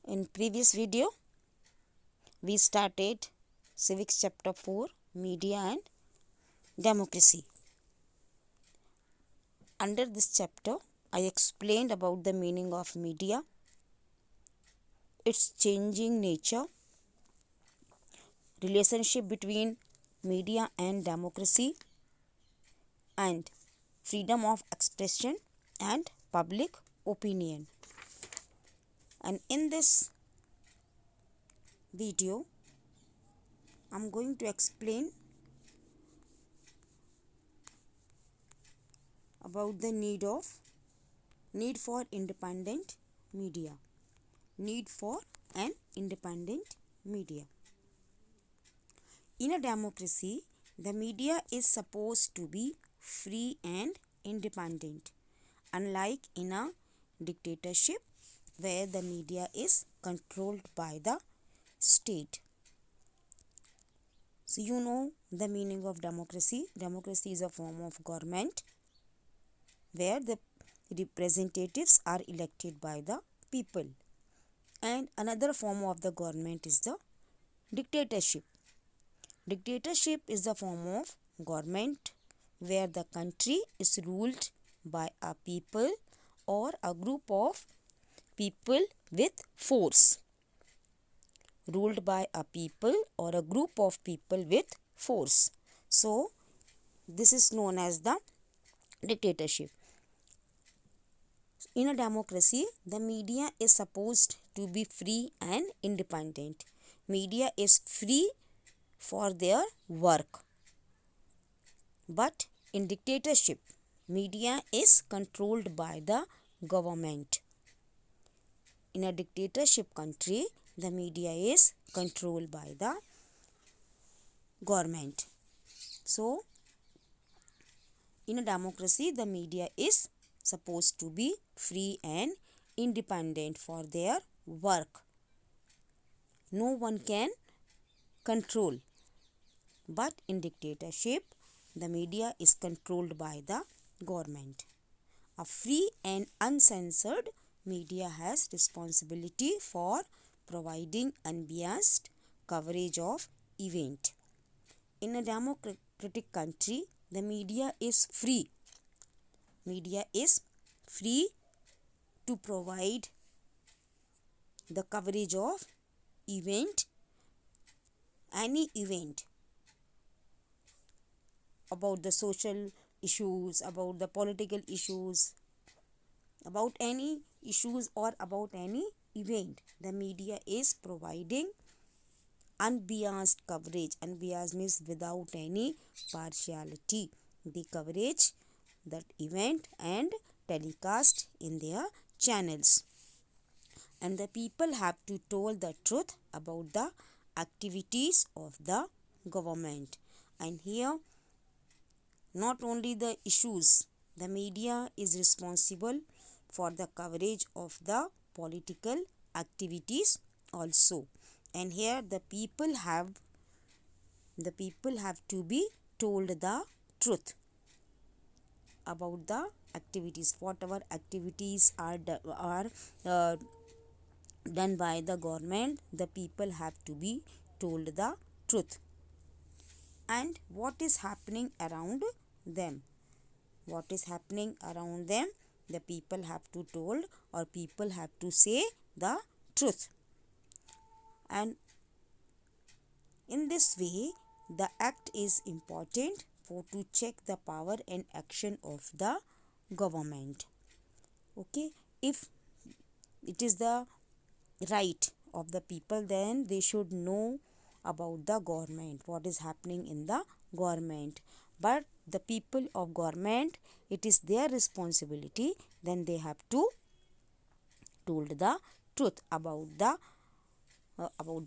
In previous video, we started Civics Chapter 4, Media and Democracy. Under this chapter, I explained about the meaning of media, its changing nature, relationship between media and democracy, and freedom of expression and public opinion. And in this video, I'm going to explain about the need for independent media. Need for an independent media. In a democracy, the media is supposed to be free and independent, unlike in a dictatorship where the media is controlled by the state. So you know the meaning of democracy. Democracy is a form of government where the representatives are elected by the people. And another form of the government is the dictatorship. Dictatorship is the form of government where the country is ruled by a people or a group of people with force. Ruled by a people or a group of people with force. So, this is known as the dictatorship. In a democracy, the media is supposed to be free and independent. Media is free for their work. But in dictatorship, media is controlled by the government. In a dictatorship country, the media is controlled by the government. So, in a democracy, the media is supposed to be free and independent for their work. No one can control. But in dictatorship, the media is controlled by the government. A free and uncensored media has responsibility for providing unbiased coverage of event. In a democratic country, the media is free. Media is free to provide the coverage of event, any event about the social issues, about the political issues, about any issues or about any event. The media is providing unbiased coverage. Unbiased means without any partiality. The coverage that event and telecast in their channels. And the people have to tell the truth about the activities of the government. And here, not only the issues, the media is responsible for the coverage of the political activities also. And here the people have to be told the truth about the activities. Whatever activities are done by the government, the people have to be told the truth. And what is happening around them? What is happening around them? The people have to told or people have to say the truth. And in this way, the act is important for to check the power and action of the government. Okay, if it is the right of the people, then they should know about the government, what is happening in the government. But the people of government, it is their responsibility, then they have to told the truth about the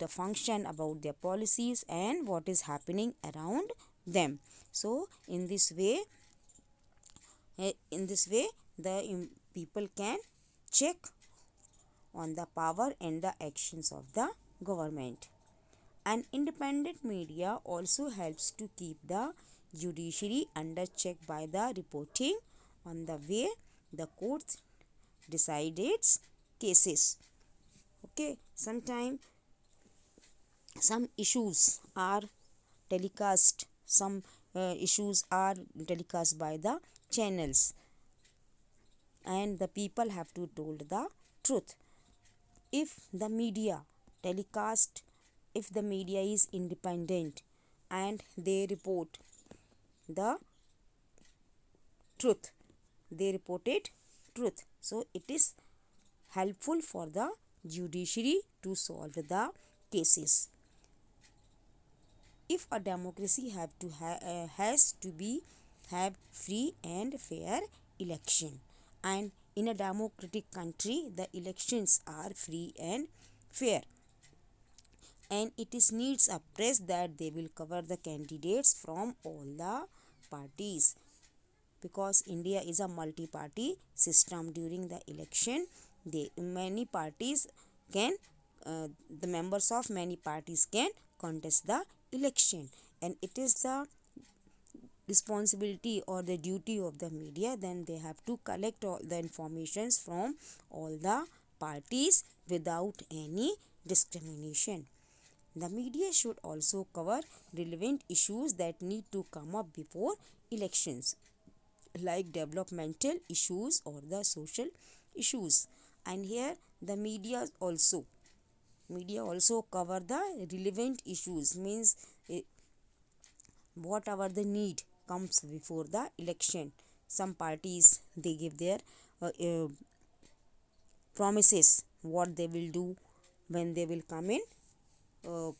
function, about their policies and what is happening around them. So in this way the people can check on the power and the actions of the government. An independent media also helps to keep the judiciary under check by the reporting on the way the courts decides cases. Okay, sometimes some issues are telecast, some issues are telecast by the channels, and the people have to told the truth. If the media telecast, if the media is independent and they report the truth, they reported truth, so it is helpful for the judiciary to solve the cases. If a democracy has to be have free and fair election, and in a democratic country the elections are free and fair, and it is needs a press that they will cover the candidates from all the parties, because India is a multi-party system. During the election, many parties can the members of many parties can contest the election, and it is the responsibility or the duty of the media, then they have to collect all the informations from all the parties without any discrimination. The media should also cover relevant issues that need to come up before elections, like developmental issues or the social issues. And here the media also cover the relevant issues, means whatever the need comes before the election. Some parties they give their promises what they will do when they will come in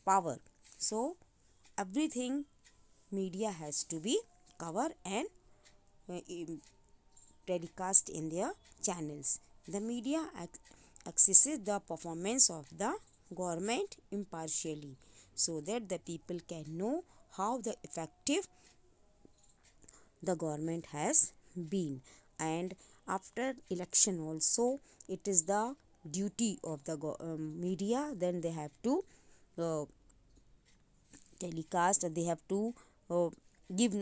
power. So everything media has to be covered and telecast in their channels. The media assesses the performance of the government impartially, so that the people can know how the effective the government has been. And after election also, it is the duty of the media, then they have to uh, telecast, they have to give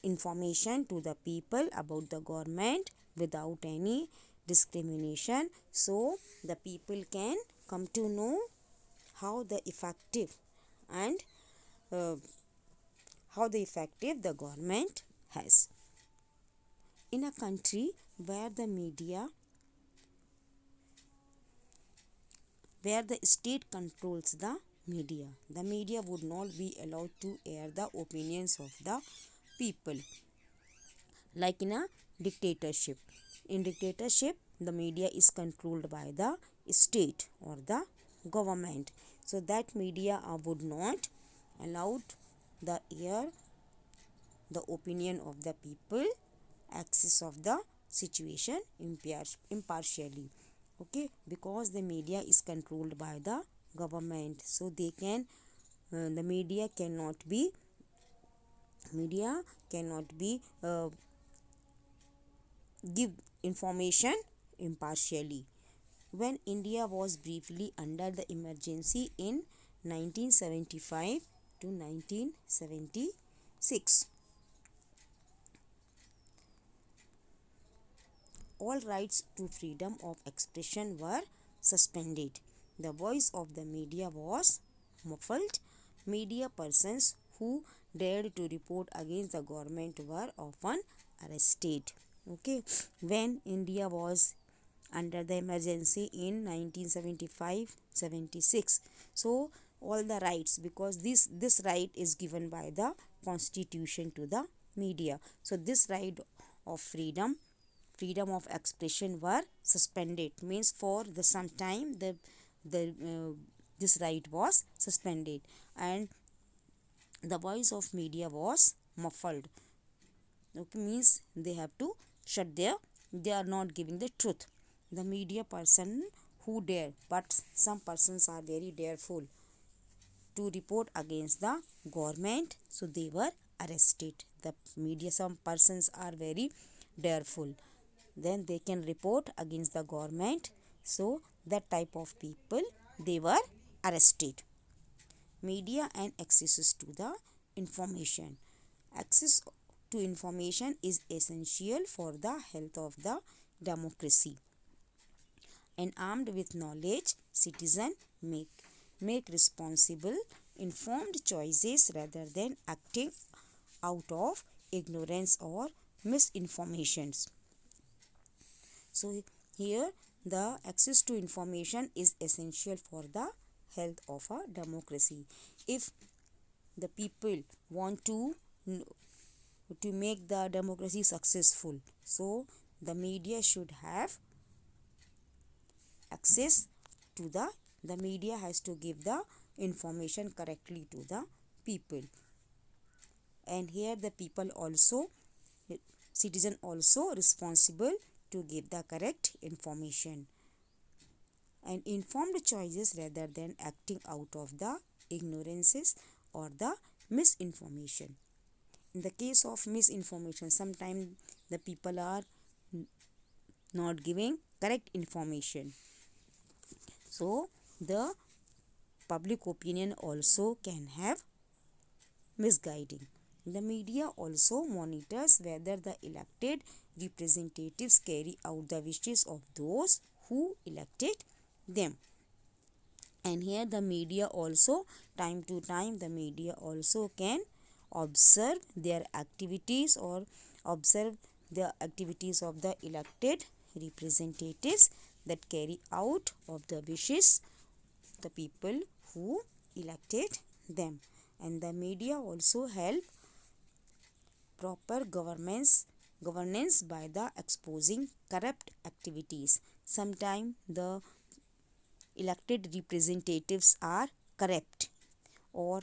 information to the people about the government without any discrimination, so the people can come to know how the effective and uh, how the effective the government has. In a country where the media, where the state controls the media would not be allowed to air the opinions of the people, like in a dictatorship. In dictatorship, the media is controlled by the state or the government, so that media would not allowed the air the opinion of the people, access of the situation impartially. Okay, because the media is controlled by the government, so they can the media cannot be give information impartially. When India was briefly under the emergency in 1975 to 1976, all rights to freedom of expression were suspended. The voice of the media was muffled. Media persons who dared to report against the government were often arrested. Okay, when India was under the emergency in 1975-76, so all the rights, because this right is given by the constitution to the media, so this right of freedom of expression were suspended, means for the some time the this right was suspended, and the voice of media was muffled. Okay, means they have to shut their, they are not giving the truth. The media person who dare, but some persons are very dareful to report against the government, so they were arrested. The media, some persons are very dareful, then they can report against the government, so that type of people they were arrested. Media and access to the information. Access to information is essential for the health of the democracy, and armed with knowledge, citizens make responsible, informed choices rather than acting out of ignorance or misinformations. So here the access to information is essential for the health of a democracy. If the people want to make the democracy successful, so the media should have access to the media has to give the information correctly to the people. And here the people also, citizen also responsible to give the correct information and informed choices rather than acting out of the ignorances or the misinformation. In the case of misinformation, sometimes the people are not giving correct information, so the public opinion also can have misguiding. The media also monitors whether the elected representatives carry out the wishes of those who elected them. And here the media also, time to time, the media also can observe their activities or observe the activities of the elected representatives that carry out of the wishes the people who elected them. And the media also help proper governance by the exposing corrupt activities. Sometimes the elected representatives are corrupt or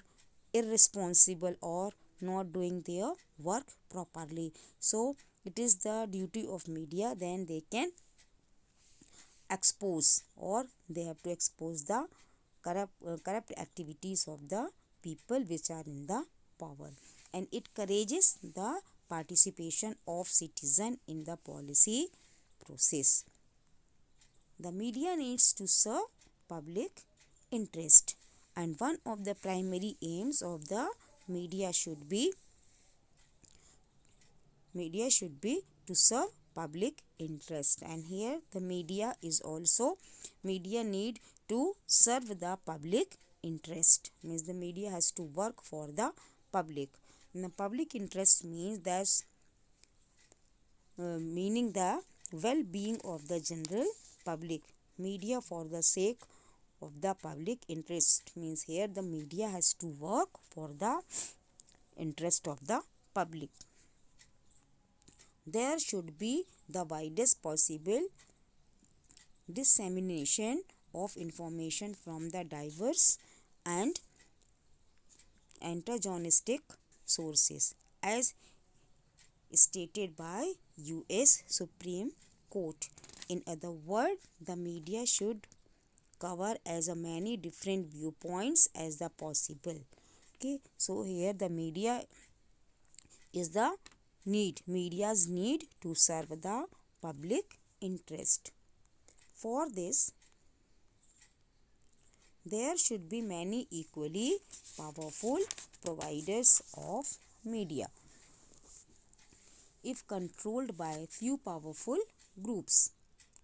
irresponsible or not doing their work properly, so it is the duty of media, then they can expose or they have to expose the corrupt activities of the people which are in the power, and it encourages the participation of citizen in the policy process. The media needs to serve public interest, and one of the primary aims of the media should be to serve public interest. And here the media need to serve the public interest, means the media has to work for the public. And the public interest means meaning the well-being of the general public. Media for the sake of the public interest means here the media has to work for the interest of the public. There should be the widest possible dissemination of information from the diverse and antagonistic sources, as stated by US Supreme Court. In other words, the media should cover as many different viewpoints as the possible. Okay, so here the media's need to serve the public interest. For this, there should be many equally powerful providers of media. If controlled by few powerful groups,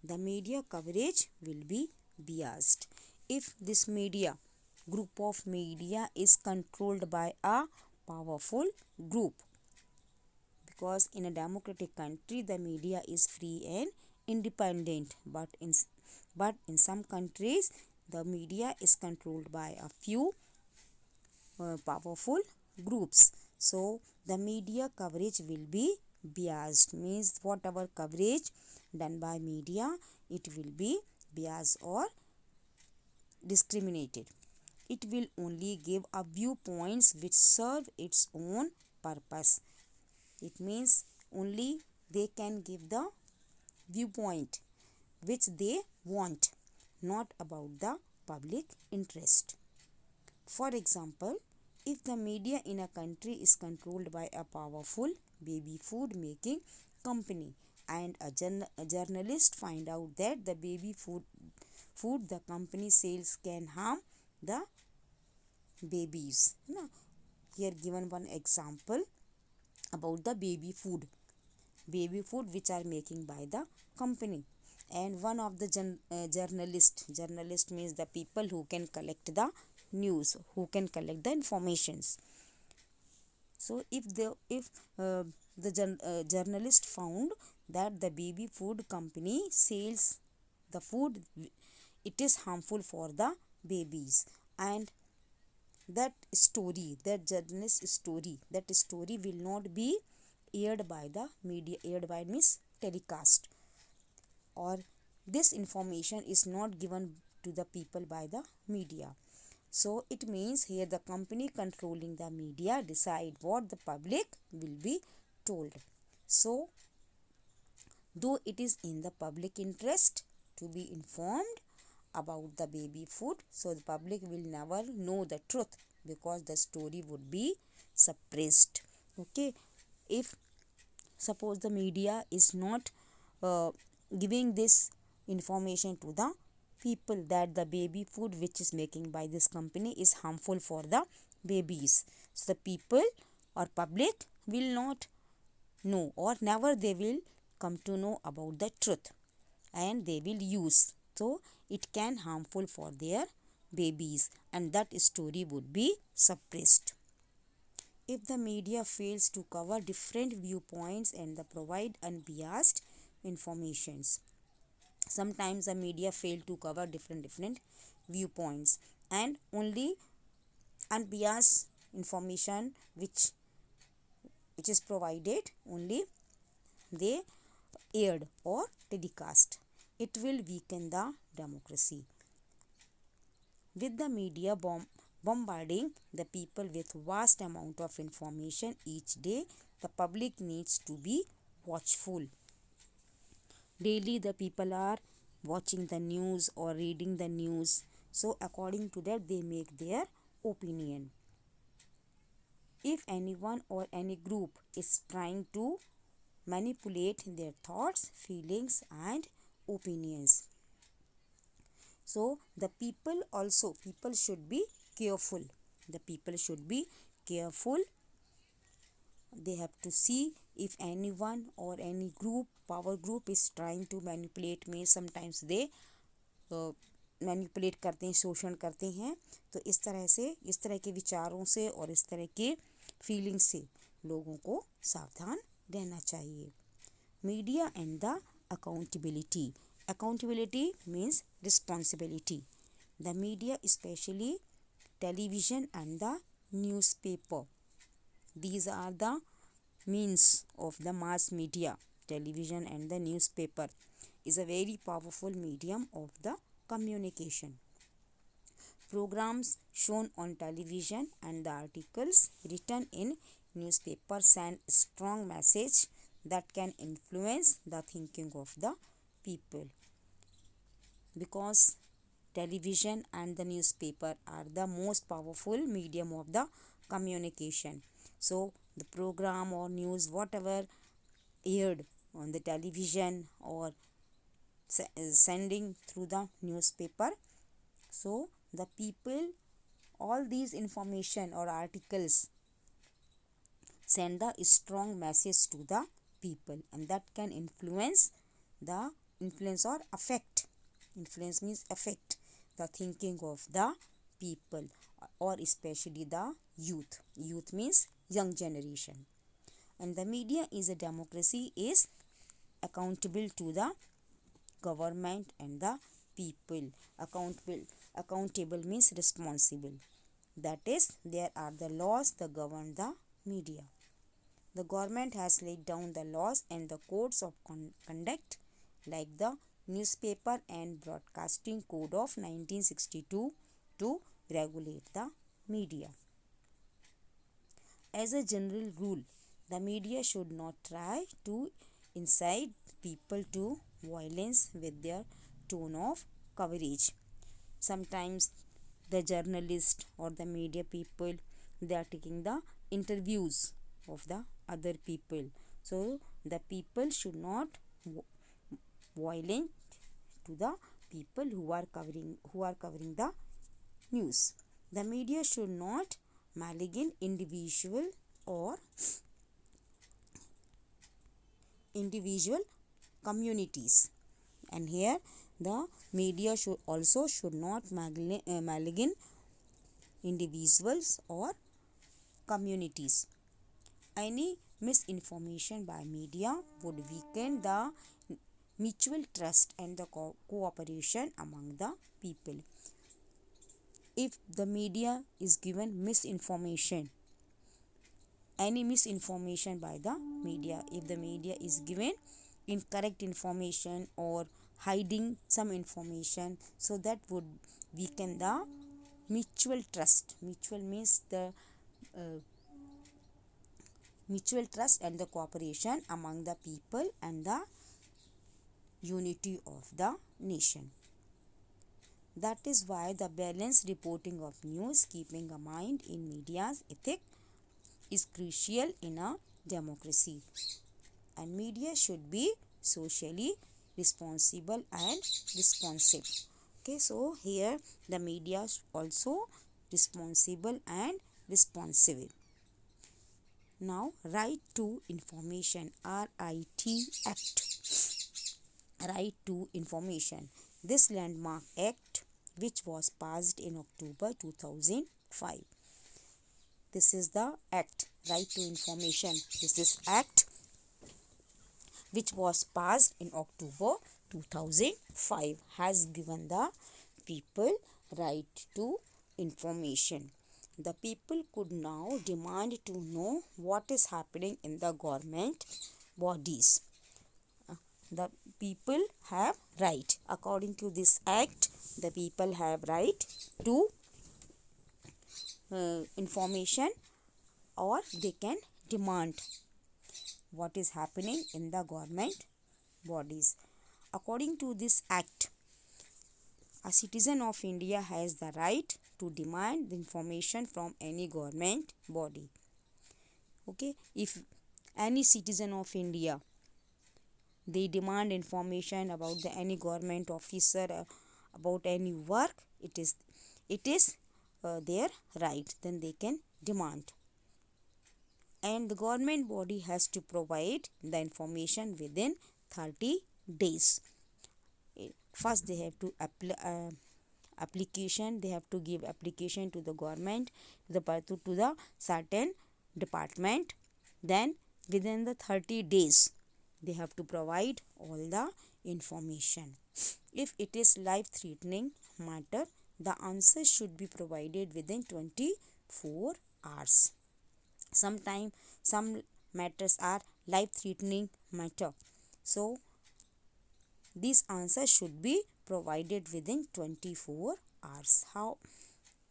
the media coverage will be biased. If this group of media is controlled by a powerful group, because in a democratic country the media is free and independent, but in some countries the media is controlled by a few powerful groups, so the media coverage will be biased, means whatever coverage done by media, it will be biased or discriminated. It will only give a viewpoints which serve its own purpose. It means only they can give the viewpoint which they want, not about the public interest. For example, if the media in a country is controlled by a powerful baby food making company, and a journalist find out that the baby food the company sells can harm the babies. Here given one example about the baby food which are making by the company, and one of the journalist means the people who can collect the news, who can collect the informations. So if the journalist found that the baby food company sells the food, it is harmful for the babies, and that story will not be aired by the media. Aired by means telecast, or this information is not given to the people by the media. So it means here the company controlling the media decide what the public will be told. So though it is in the public interest to be informed about the baby food, so the public will never know the truth because the story would be suppressed. Okay, if suppose the media is not giving this information to the people that the baby food which is making by this company is harmful for the babies, so the people or public will not know, or never they will come to know about the truth, and they will use, so it can harmful for their babies, and that story would be suppressed. If the media fails to cover different viewpoints and provide unbiased informations, sometimes the media fail to cover different viewpoints and only unbiased information which is provided only they aired or telecast, it will weaken the democracy. With the media bombarding the people with vast amount of information each day, the public needs to be watchful. Daily the people are watching the news or reading the news, so according to that they make their opinion. If anyone or any group is trying to manipulate their thoughts, feelings and opinions, so the people should be careful. The people should be careful. They have to see if anyone or any group, power group is trying to manipulate me. Sometimes they manipulate करते हैं, शोषण करते हैं, तो इस तरह के विचारों से और इस तरह के फीलिंग्स से लोगों को सावधान रहना चाहिए. Media and the accountability. Accountability means responsibility. The media, especially television and the newspaper, these are the means of the mass media. Television and the newspaper is a very powerful medium of the communication. Programs shown on television and the articles written in newspaper send strong message that can influence the thinking of the people, because television and the newspaper are the most powerful medium of the communication. So the program or news whatever aired on the television or sending through the newspaper, so the people, all these information or articles send the strong message to the people, and that can influence or affect. Influence means affect the thinking of the people, or especially the youth. Youth means young generation. And the media is a democracy is accountable to the government and the people. Accountable means responsible. That is, there are the laws that govern the media. The government has laid down the laws and the codes of conduct, like the Newspaper and Broadcasting Code of 1962, to regulate the media. As a general rule, the media should not try to incite people to violence with their tone of coverage. Sometimes the journalist or the media people, they are taking the interviews of the other people. So the people should not violent to the people who are covering the news. The media should not malign individual communities, And here the media should not malign individuals or communities. Any misinformation by media would weaken the mutual trust and the cooperation among the people. If the media is given misinformation, any misinformation by the media, if the media is given incorrect information or hiding some information, so that would weaken the mutual trust. Mutual means the mutual trust and the cooperation among the people and the unity of the nation. That is why the balanced reporting of news, keeping a mind in media's ethic, is crucial in a democracy. And media should be socially responsible and responsive. Okay, so here the media is also responsible and responsive. Now, Right to Information, RIT Act. Right to Information. This landmark act, which was passed in October 2005. This is the act, Right to Information. This is act which was passed in October 2005, has given the people right to information. The people could now demand to know what is happening in the government bodies. The people have right. According to this act, the people have right to information, or they can demand what is happening in the government bodies. According to this act, a citizen of India has the right to demand the information from any government body. Okay, if any citizen of India, they demand information about any government officer, about any work, it is their right, then they can demand. And the government body has to provide the information within 30 days. First they have to application, they have to give application to the government, to the certain department. Then within the 30 days they have to provide all the information. If it is life threatening matter, the answer should be provided within 24 hours. Sometimes some matters are life threatening matter, so this answer should be provided within 24 hours. How?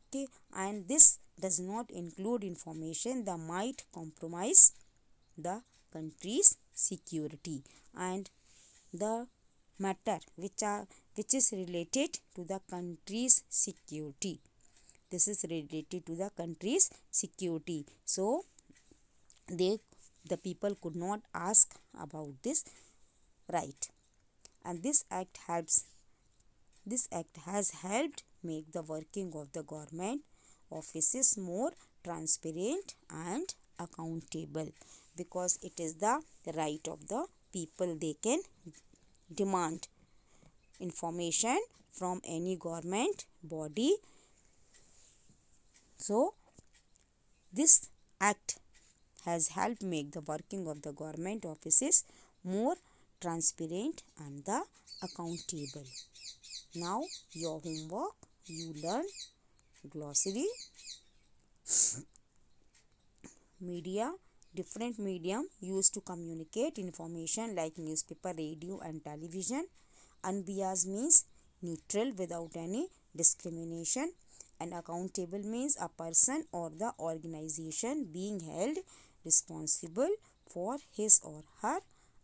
Okay, and this does not include information that might compromise the country's security, and the matter which is related to the country's security. This is related to the country's security. So the people could not ask about this right. And this act has helped make the working of the government offices more transparent and accountable, because it is the right of the people. They can demand information from any government body. So this act has helped make the working of the government offices more transparent and the accountable. Now your homework, you learn glossary, media, different medium used to communicate information like newspaper, radio and television. Unbiased means neutral without any discrimination, and accountable means a person or the organization being held responsible for his or her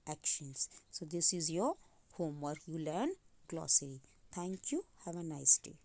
actions. So this is your homework. You learn glossary. Thank you. Have a nice day.